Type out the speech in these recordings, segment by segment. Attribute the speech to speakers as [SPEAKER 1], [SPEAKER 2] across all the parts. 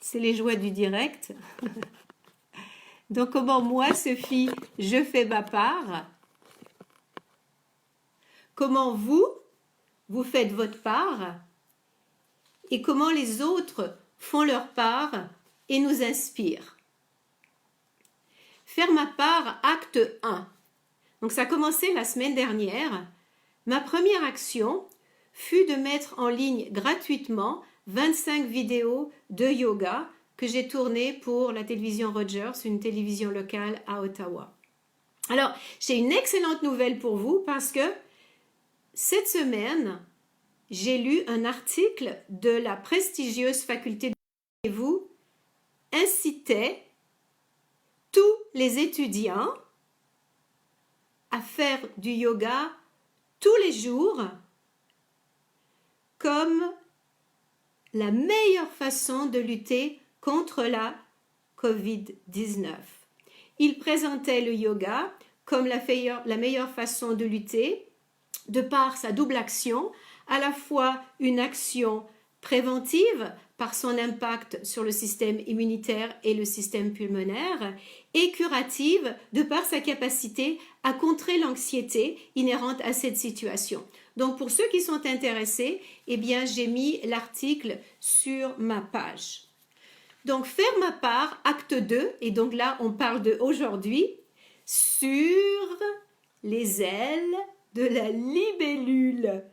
[SPEAKER 1] C'est les joies du direct. Donc, comment moi, Sophie, je fais ma part? Comment vous, vous faites votre part? Et comment les autres font leur part et nous inspirent? Faire ma part, acte 1. Donc, ça a commencé la semaine dernière. Ma première action fut de mettre en ligne gratuitement 25 vidéos de yoga que j'ai tournées pour la télévision Rogers, une télévision locale à Ottawa. Alors, j'ai une excellente nouvelle pour vous parce que cette semaine, j'ai lu un article de la prestigieuse faculté de vous incitait tous les étudiants à faire du yoga tous les jours comme la meilleure façon de lutter contre la COVID-19. Il présentait le yoga comme la meilleure façon de lutter de par sa double action, à la fois une action préventive par son impact sur le système immunitaire et le système pulmonaire et curative de par sa capacité à contrer l'anxiété inhérente à cette situation. Donc pour ceux qui sont intéressés, eh bien j'ai mis l'article sur ma page. Donc faire ma part, acte 2, et donc là on parle de aujourd'hui, sur les ailes de la libellule.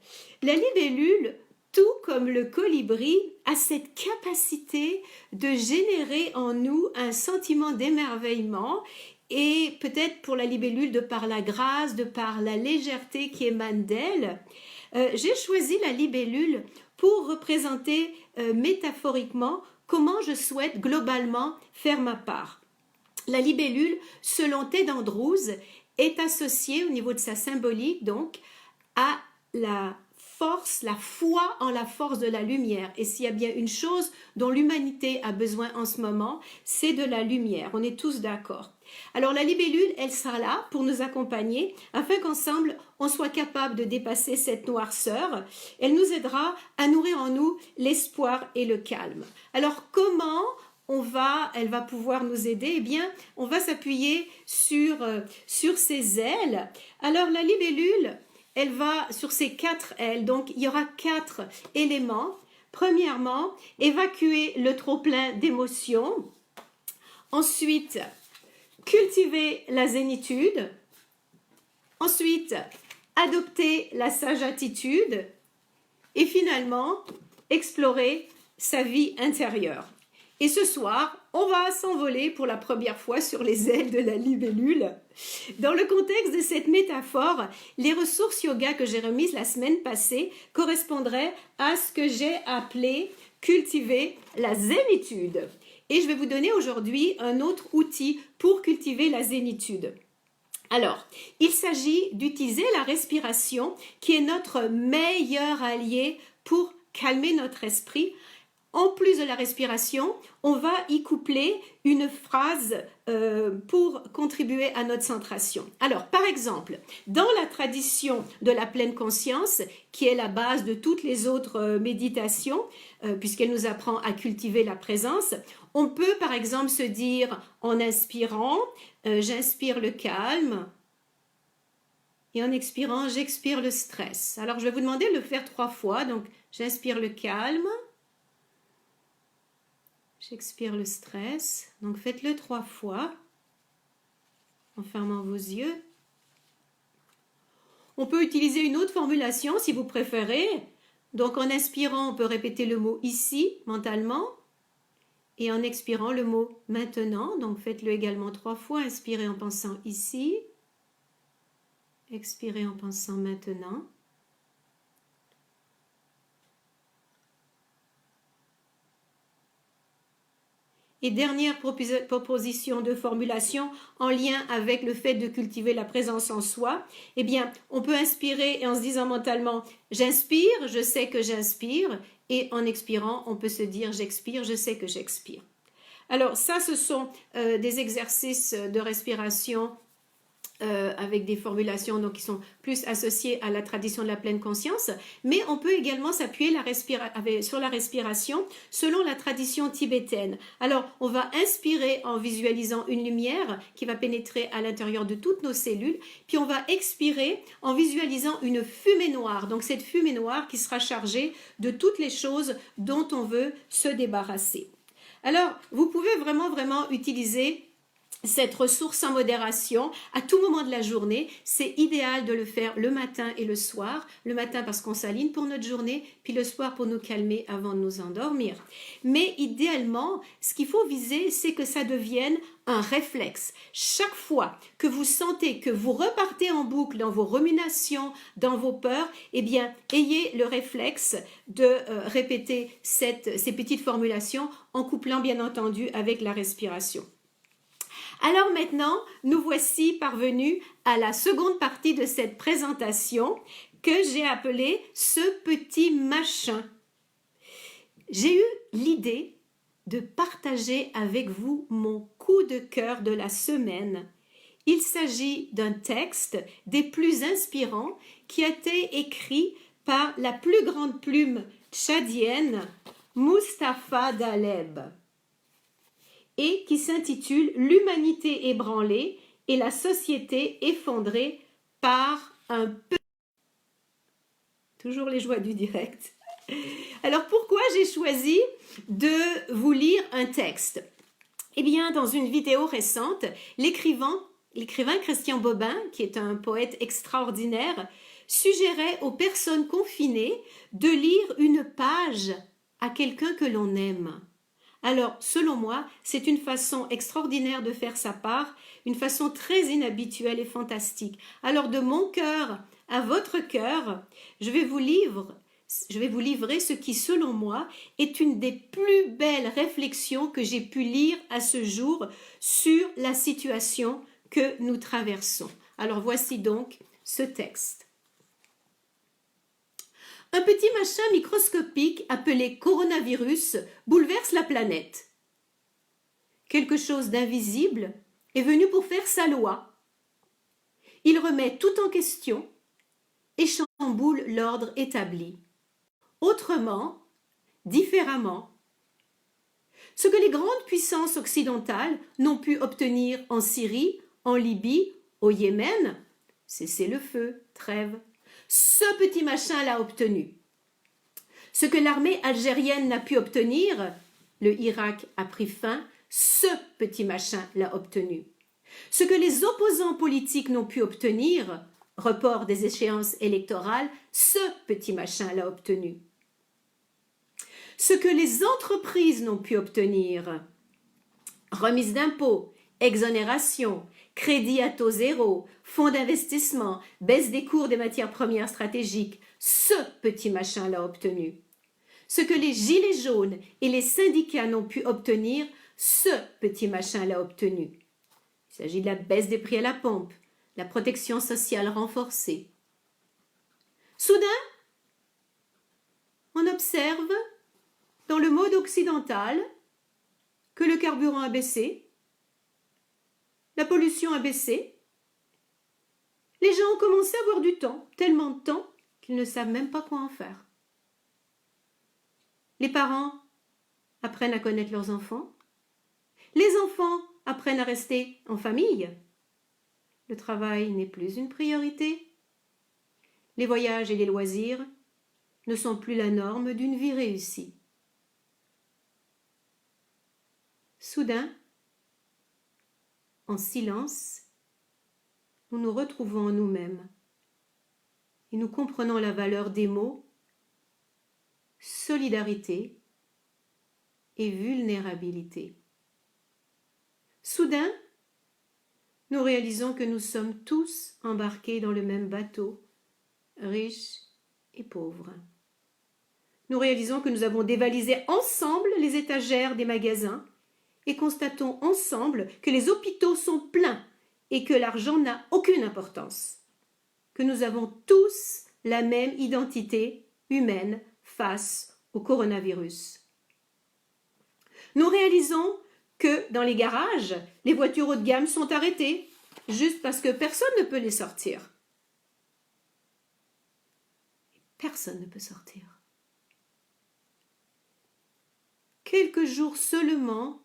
[SPEAKER 1] La libellule, tout comme le colibri, a cette capacité de générer en nous un sentiment d'émerveillement et peut-être pour la libellule de par la grâce, de par la légèreté qui émane d'elle. J'ai choisi la libellule pour représenter métaphoriquement comment je souhaite globalement faire ma part. La libellule, selon Ted Andrews, est associée au niveau de sa symbolique donc à la force, la foi en la force de la lumière. Et s'il y a bien une chose dont l'humanité a besoin en ce moment, c'est de la lumière. On est tous d'accord. Alors la libellule, elle sera là pour nous accompagner afin qu'ensemble, on soit capable de dépasser cette noirceur. Elle nous aidera à nourrir en nous l'espoir et le calme. Alors comment elle va pouvoir nous aider? Eh bien, on va s'appuyer sur ses ailes. Alors, la libellule, elle va sur ses 4 ailes. Donc, il y aura 4 éléments. Premièrement, évacuer le trop-plein d'émotions. Ensuite, cultiver la zénitude. Ensuite, adopter la sage attitude. Et finalement, explorer sa vie intérieure. Et ce soir, on va s'envoler pour la première fois sur les ailes de la libellule. Dans le contexte de cette métaphore, les ressources yoga que j'ai remises la semaine passée correspondraient à ce que j'ai appelé cultiver la zénitude. Et je vais vous donner aujourd'hui un autre outil pour cultiver la zénitude. Alors, il s'agit d'utiliser la respiration qui est notre meilleur allié pour calmer notre esprit. En plus de la respiration, on va y coupler une phrase pour contribuer à notre centration. Alors, par exemple, dans la tradition de la pleine conscience, qui est la base de toutes les autres méditations, puisqu'elle nous apprend à cultiver la présence, on peut par exemple se dire en inspirant, j'inspire le calme, et en expirant, j'expire le stress. Alors, je vais vous demander de le faire 3 fois. Donc, j'inspire le calme. J'expire le stress. Donc, faites-le 3 fois en fermant vos yeux. On peut utiliser une autre formulation si vous préférez. Donc, en inspirant, on peut répéter le mot ici mentalement. Et en expirant, le mot maintenant. Donc, faites-le également 3 fois. Inspirez en pensant ici. Expirez en pensant maintenant. Et dernière proposition de formulation en lien avec le fait de cultiver la présence en soi, eh bien, on peut inspirer et en se disant mentalement « j'inspire, je sais que j'inspire » et en expirant, on peut se dire « j'expire, je sais que j'expire ». Alors ça, ce sont des exercices de respiration avec des formulations donc, qui sont plus associées à la tradition de la pleine conscience, mais on peut également s'appuyer sur la respiration selon la tradition tibétaine. Alors, on va inspirer en visualisant une lumière qui va pénétrer à l'intérieur de toutes nos cellules, puis on va expirer en visualisant une fumée noire. Donc, cette fumée noire qui sera chargée de toutes les choses dont on veut se débarrasser. Alors, vous pouvez vraiment utiliser cette ressource en modération à tout moment de la journée. C'est idéal de le faire le matin et le soir. Le matin parce qu'on s'aligne pour notre journée, puis le soir pour nous calmer avant de nous endormir. Mais idéalement, ce qu'il faut viser, c'est que ça devienne un réflexe. Chaque fois que vous sentez que vous repartez en boucle dans vos ruminations, dans vos peurs, eh bien, ayez le réflexe de répéter ces petites formulations en couplant bien entendu avec la respiration. Alors maintenant, nous voici parvenus à la seconde partie de cette présentation que j'ai appelée « Ce petit machin ». J'ai eu l'idée de partager avec vous mon coup de cœur de la semaine. Il s'agit d'un texte des plus inspirants qui a été écrit par la plus grande plume tchadienne, Mustapha Daleb, et qui s'intitule « L'humanité ébranlée et la société effondrée par un peu ». Toujours les joies du direct. Alors pourquoi j'ai choisi de vous lire un texte? Eh bien, dans une vidéo récente, l'écrivain Christian Bobin, qui est un poète extraordinaire, suggérait aux personnes confinées de lire une page à quelqu'un que l'on aime. Alors, selon moi, c'est une façon extraordinaire de faire sa part, une façon très inhabituelle et fantastique. Alors, de mon cœur à votre cœur, je vais vous livrer ce qui, selon moi, est une des plus belles réflexions que j'ai pu lire à ce jour sur la situation que nous traversons. Alors, voici donc ce texte. Un petit machin microscopique appelé coronavirus bouleverse la planète. Quelque chose d'invisible est venu pour faire sa loi. Il remet tout en question et chamboule l'ordre établi. Autrement, différemment. Ce que les grandes puissances occidentales n'ont pu obtenir en Syrie, en Libye, au Yémen, cessez-le-feu, trêve, ce petit machin l'a obtenu. Ce que l'armée algérienne n'a pu obtenir, le Irak a pris fin, ce petit machin l'a obtenu. Ce que les opposants politiques n'ont pu obtenir, report des échéances électorales, ce petit machin l'a obtenu. Ce que les entreprises n'ont pu obtenir, remise d'impôts, exonération, crédit à taux zéro, fonds d'investissement, baisse des cours des matières premières stratégiques, ce petit machin l'a obtenu. Ce que les gilets jaunes et les syndicats n'ont pu obtenir, ce petit machin l'a obtenu. Il s'agit de la baisse des prix à la pompe, la protection sociale renforcée. Soudain, on observe dans le mode occidental que le carburant a baissé, la pollution a baissé, les gens ont commencé à avoir du temps, tellement de temps qu'ils ne savent même pas quoi en faire. Les parents apprennent à connaître leurs enfants, les enfants apprennent à rester en famille, le travail n'est plus une priorité, les voyages et les loisirs ne sont plus la norme d'une vie réussie. Soudain, en silence, nous nous retrouvons en nous-mêmes et nous comprenons la valeur des mots solidarité et vulnérabilité. Soudain, nous réalisons que nous sommes tous embarqués dans le même bateau, riches et pauvres. Nous réalisons que nous avons dévalisé ensemble les étagères des magasins et constatons ensemble que les hôpitaux sont pleins et que l'argent n'a aucune importance, que nous avons tous la même identité humaine face au coronavirus. Nous réalisons que dans les garages, les voitures haut de gamme sont arrêtées, juste parce que personne ne peut les sortir. Personne ne peut sortir. Quelques jours seulement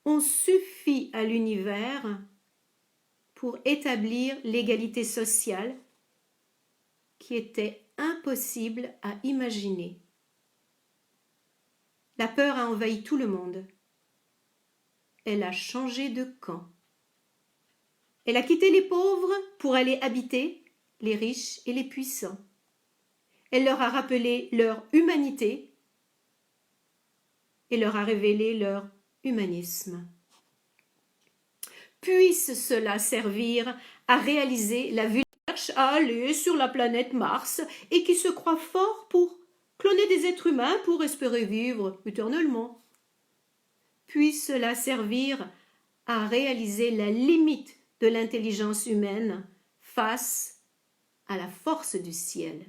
[SPEAKER 1] ont suffi à l'univers pour établir l'égalité sociale qui était impossible à imaginer. La peur a envahi tout le monde. Elle a changé de camp. Elle a quitté les pauvres pour aller habiter les riches et les puissants. Elle leur a rappelé leur humanité et leur a révélé leur humanisme. Puisse cela servir à réaliser la vue à aller sur la planète Mars et qui se croit fort pour cloner des êtres humains pour espérer vivre éternellement. Puisse cela servir à réaliser la limite de l'intelligence humaine face à la force du ciel.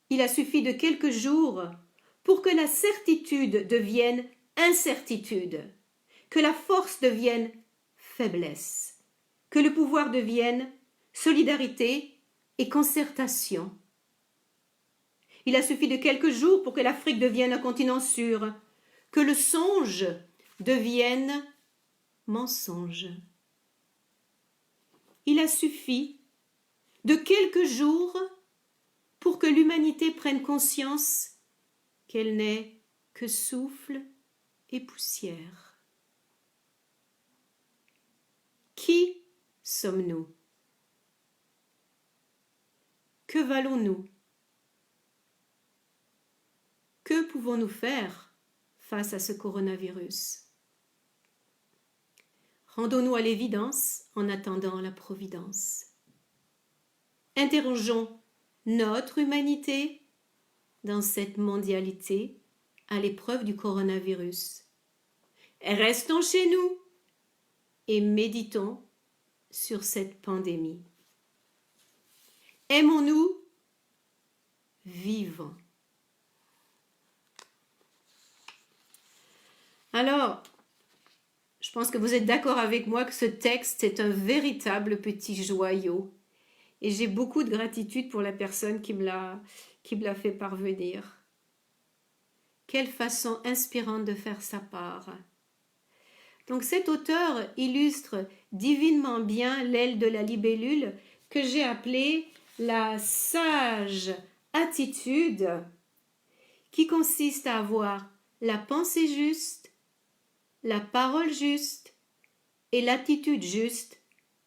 [SPEAKER 1] Il a suffi de quelques jours pour que la certitude devienne incertitude, que la force devienne faiblesse, que le pouvoir devienne solidarité et concertation. Il a suffi de quelques jours pour que l'Afrique devienne un continent sûr, que le songe devienne mensonge. Il a suffi de quelques jours pour que l'humanité prenne conscience qu'elle n'est que souffle et poussière. Qui sommes-nous? Que valons-nous? Que pouvons-nous faire face à ce coronavirus? Rendons-nous à l'évidence en attendant la providence. Interrogeons notre humanité dans cette mondialité à l'épreuve du coronavirus. Restons chez nous et méditons sur cette pandémie. Aimons-nous, vivons. Alors, je pense que vous êtes d'accord avec moi que ce texte est un véritable petit joyau. Et j'ai beaucoup de gratitude pour la personne qui me l'a fait parvenir. Quelle façon inspirante de faire sa part. Donc cet auteur illustre divinement bien l'aile de la libellule que j'ai appelée la sage attitude qui consiste à avoir la pensée juste, la parole juste et l'attitude juste,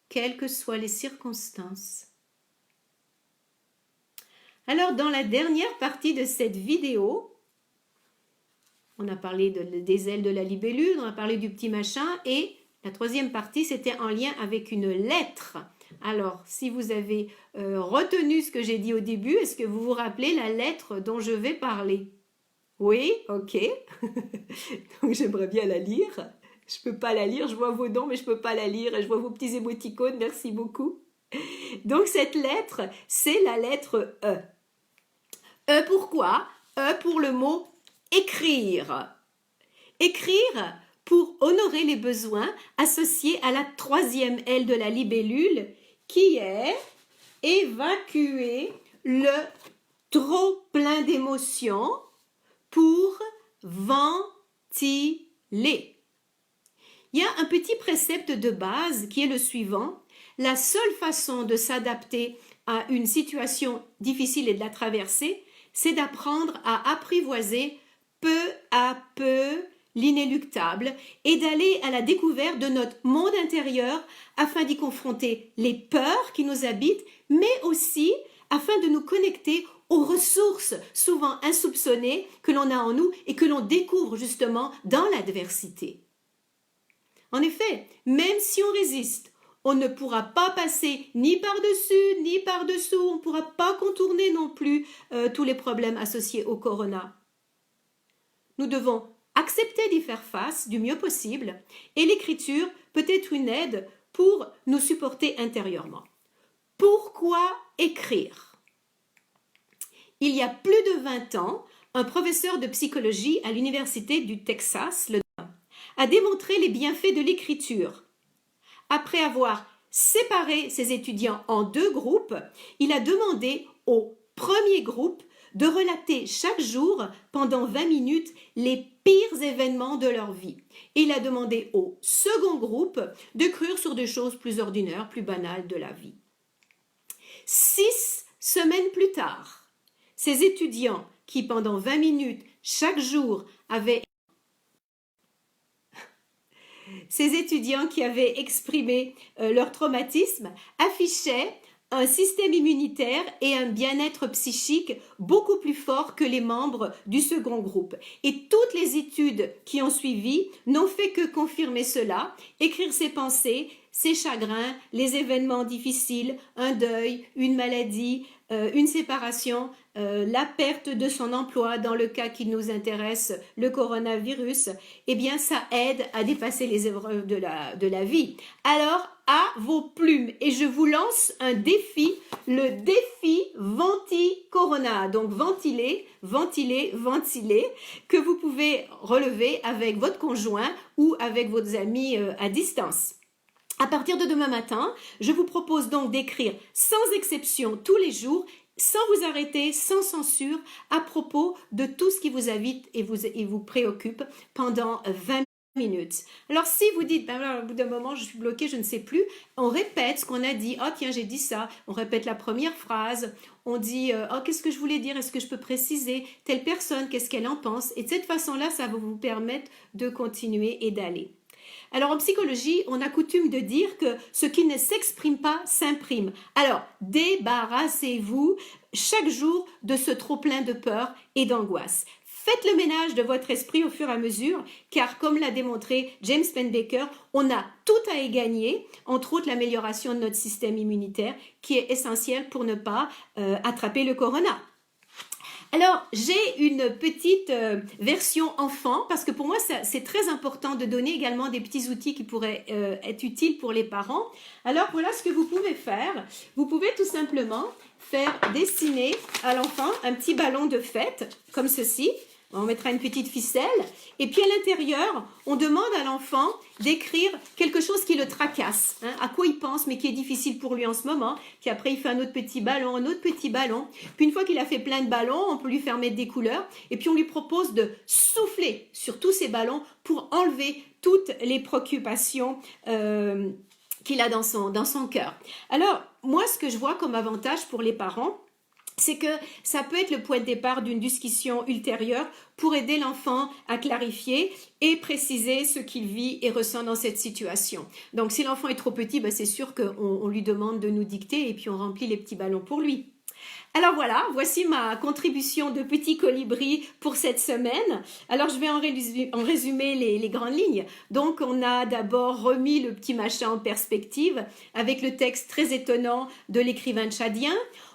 [SPEAKER 1] quelles que soient les circonstances. Alors, dans la dernière partie de cette vidéo, on a parlé des ailes de la libellule, on a parlé du petit machin, et la troisième partie, c'était en lien avec une lettre. Alors, si vous avez retenu ce que j'ai dit au début, est-ce que vous vous rappelez la lettre dont je vais parler? Oui, ok. Donc, j'aimerais bien la lire. Je ne peux pas la lire, je vois vos noms, mais je ne peux pas la lire, et je vois vos petits émoticônes, merci beaucoup. Donc, cette lettre, c'est la lettre E. E pourquoi? E pour le mot écrire. Écrire pour honorer les besoins associés à la troisième aile de la libellule qui est évacuer le trop plein d'émotions pour ventiler. Il y a un petit précepte de base qui est le suivant. La seule façon de s'adapter à une situation difficile et de la traverser, c'est d'apprendre à apprivoiser peu à peu l'inéluctable et d'aller à la découverte de notre monde intérieur afin d'y confronter les peurs qui nous habitent, mais aussi afin de nous connecter aux ressources souvent insoupçonnées que l'on a en nous et que l'on découvre justement dans l'adversité. En effet, même si on résiste, on ne pourra pas passer ni par-dessus, ni par-dessous, on ne pourra pas contourner non plus tous les problèmes associés au corona. Nous devons accepter d'y faire face du mieux possible et l'écriture peut être une aide pour nous supporter intérieurement. Pourquoi écrire? Il y a plus de 20 ans, un professeur de psychologie à l'université du Texas a démontré les bienfaits de l'écriture. Après avoir séparé ses étudiants en 2 groupes, il a demandé au premier groupe de relater chaque jour, pendant 20 minutes, les pires événements de leur vie. Et il a demandé au second groupe d'écrire sur des choses plus ordinaires, plus banales de la vie. 6 semaines plus tard, ces étudiants qui, pendant 20 minutes chaque jour, avaient exprimé leur traumatisme, affichaient un système immunitaire et un bien-être psychique beaucoup plus fort que les membres du second groupe. Et toutes les études qui ont suivi n'ont fait que confirmer cela. Écrire ses pensées, ses chagrins, les événements difficiles, un deuil, une maladie, une séparation, la perte de son emploi dans le cas qui nous intéresse, le coronavirus, eh bien ça aide à dépasser les épreuves de la vie. Alors, à vos plumes, et je vous lance un défi, le défi Venti-Corona. Donc ventiler, que vous pouvez relever avec votre conjoint ou avec vos amis à distance. À partir de demain matin, je vous propose donc d'écrire sans exception tous les jours, sans vous arrêter, sans censure, à propos de tout ce qui vous habite et vous préoccupe pendant 20 minutes. Alors si vous dites, ben là, au bout d'un moment je suis bloquée, je ne sais plus, on répète ce qu'on a dit. Oh tiens, j'ai dit ça. On répète la première phrase. On dit, oh qu'est-ce que je voulais dire? Est-ce que je peux préciser? Telle personne, qu'est-ce qu'elle en pense? Et de cette façon-là, ça va vous permettre de continuer et d'aller. Alors en psychologie, on a coutume de dire que ce qui ne s'exprime pas s'imprime. Alors débarrassez-vous chaque jour de ce trop-plein de peur et d'angoisse. Faites le ménage de votre esprit au fur et à mesure, car comme l'a démontré James Pennebaker, on a tout à y gagner, entre autres l'amélioration de notre système immunitaire, qui est essentiel pour ne pas attraper le corona. Alors, j'ai une petite version enfant, parce que pour moi, c'est très important de donner également des petits outils qui pourraient être utiles pour les parents. Alors, voilà ce que vous pouvez faire. Vous pouvez tout simplement faire dessiner à l'enfant un petit ballon de fête, comme ceci. On mettra une petite ficelle. Et puis à l'intérieur, on demande à l'enfant d'écrire quelque chose qui le tracasse, hein, à quoi il pense, mais qui est difficile pour lui en ce moment. Puis après, il fait un autre petit ballon, un autre petit ballon. Puis une fois qu'il a fait plein de ballons, on peut lui faire mettre des couleurs. Et puis on lui propose de souffler sur tous ces ballons pour enlever toutes les préoccupations qu'il a dans son cœur. Alors, moi, ce que je vois comme avantage pour les parents, c'est que ça peut être le point de départ d'une discussion ultérieure pour aider l'enfant à clarifier et préciser ce qu'il vit et ressent dans cette situation. Donc, si l'enfant est trop petit, ben, c'est sûr qu'on lui demande de nous dicter et puis on remplit les petits ballons pour lui. Alors voilà, voici ma contribution de petit colibri pour cette semaine. Alors je vais en résumer les grandes lignes. Donc on a d'abord remis le petit machin en perspective avec le texte très étonnant de l'écrivain tchadien.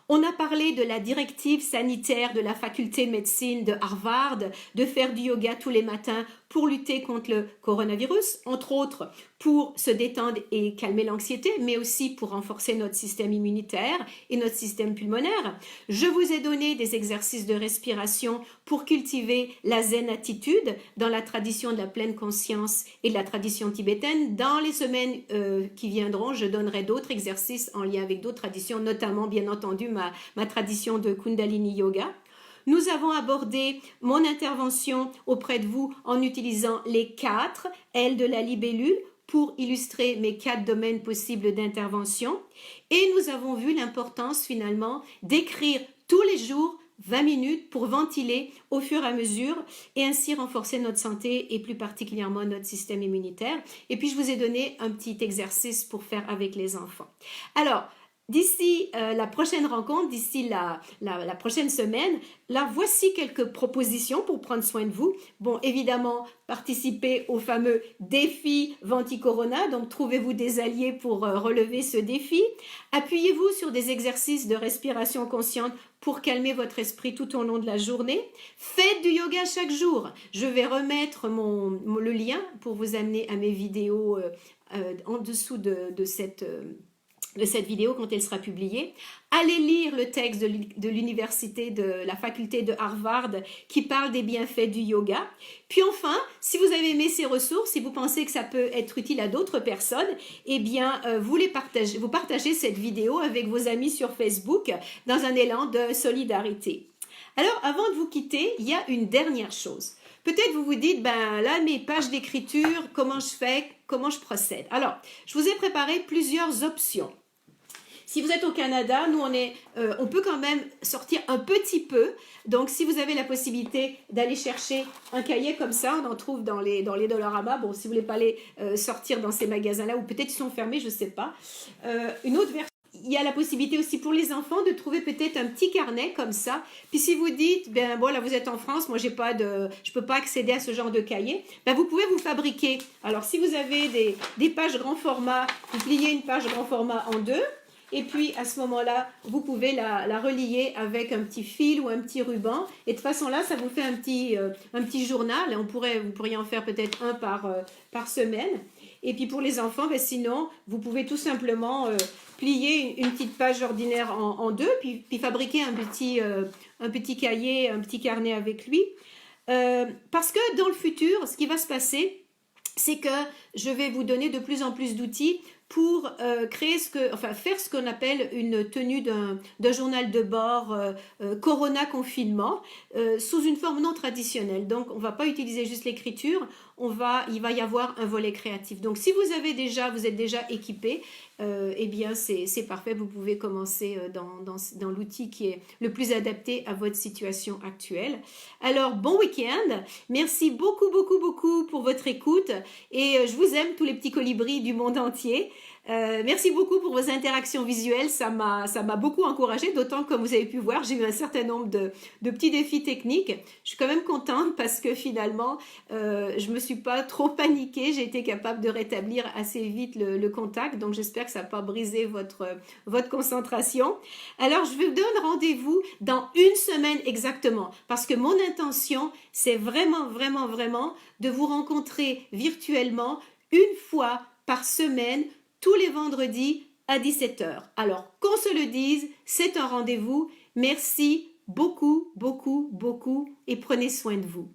[SPEAKER 1] On a parlé de la directive sanitaire de la faculté de médecine de Harvard de faire du yoga tous les matins pour lutter contre le coronavirus, entre autres pour se détendre et calmer l'anxiété, mais aussi pour renforcer notre système immunitaire et notre système pulmonaire. Je vous ai donné des exercices de respiration pour cultiver la zen attitude dans la tradition de la pleine conscience et de la tradition tibétaine. Dans les semaines qui viendront, je donnerai d'autres exercices en lien avec d'autres traditions, notamment bien entendu ma tradition de Kundalini Yoga. Nous avons abordé mon intervention auprès de vous en utilisant les 4 ailes de la libellule pour illustrer mes 4 domaines possibles d'intervention. Et nous avons vu l'importance finalement d'écrire tous les jours 20 minutes pour ventiler au fur et à mesure et ainsi renforcer notre santé et plus particulièrement notre système immunitaire. Et puis je vous ai donné un petit exercice pour faire avec les enfants. Alors, d'ici la prochaine rencontre, d'ici la prochaine semaine, là, voici quelques propositions pour prendre soin de vous. Bon, évidemment, participez au fameux défi Venti-Corona, donc trouvez-vous des alliés pour relever ce défi. Appuyez-vous sur des exercices de respiration consciente pour calmer votre esprit tout au long de la journée. Faites du yoga chaque jour. Je vais remettre le lien pour vous amener à mes vidéos en dessous de cette de cette vidéo quand elle sera publiée. Allez lire le texte de l'université de la faculté de Harvard qui parle des bienfaits du yoga. Puis enfin, si vous avez aimé ces ressources, si vous pensez que ça peut être utile à d'autres personnes, eh bien, vous partagez cette vidéo avec vos amis sur Facebook dans un élan de solidarité. Alors, avant de vous quitter, il y a une dernière chose. Peut-être vous vous dites, ben là, mes pages d'écriture, comment je fais, comment je procède? Alors, je vous ai préparé plusieurs options. Si vous êtes au Canada, nous, on peut quand même sortir un petit peu. Donc, si vous avez la possibilité d'aller chercher un cahier comme ça, on en trouve dans les Dollarama. Bon, si vous ne voulez pas aller sortir dans ces magasins-là, ou peut-être ils sont fermés, je ne sais pas. Une autre version. Il y a la possibilité aussi pour les enfants de trouver peut-être un petit carnet comme ça. Puis si vous dites, ben bon là vous êtes en France, moi je peux pas accéder à ce genre de cahier, ben vous pouvez vous fabriquer. Alors si vous avez des pages grand format, vous pliez une page grand format en deux. Et puis, à ce moment-là, vous pouvez la relier avec un petit fil ou un petit ruban. Et de toute façon-là, ça vous fait un petit journal. Et vous pourriez en faire peut-être un par semaine. Et puis, pour les enfants, ben, sinon, vous pouvez tout simplement plier une petite page ordinaire en deux, puis fabriquer un petit cahier, un petit carnet avec lui. Parce que dans le futur, ce qui va se passer, c'est que je vais vous donner de plus en plus d'outils pour faire ce qu'on appelle une tenue d'un journal de bord Corona confinement sous une forme non traditionnelle. Donc, on ne va pas utiliser juste l'écriture, il va y avoir un volet créatif. Donc, si vous êtes déjà équipé, eh bien, c'est parfait. Vous pouvez commencer dans l'outil qui est le plus adapté à votre situation actuelle. Alors, bon week-end. Merci beaucoup, beaucoup, beaucoup pour votre écoute. Et je vous aime, tous les petits colibris du monde entier. Merci beaucoup pour vos interactions visuelles, ça m'a beaucoup encouragée, d'autant que comme vous avez pu voir, j'ai eu un certain nombre de petits défis techniques. Je suis quand même contente parce que finalement, je me suis pas trop paniquée, j'ai été capable de rétablir assez vite le contact, donc j'espère que ça n'a pas brisé votre concentration. Alors, je vous donne rendez-vous dans une semaine exactement, parce que mon intention, c'est vraiment, vraiment, vraiment de vous rencontrer virtuellement une fois par semaine, tous les vendredis à 17h. Alors, qu'on se le dise, c'est un rendez-vous. Merci beaucoup, beaucoup, beaucoup et prenez soin de vous.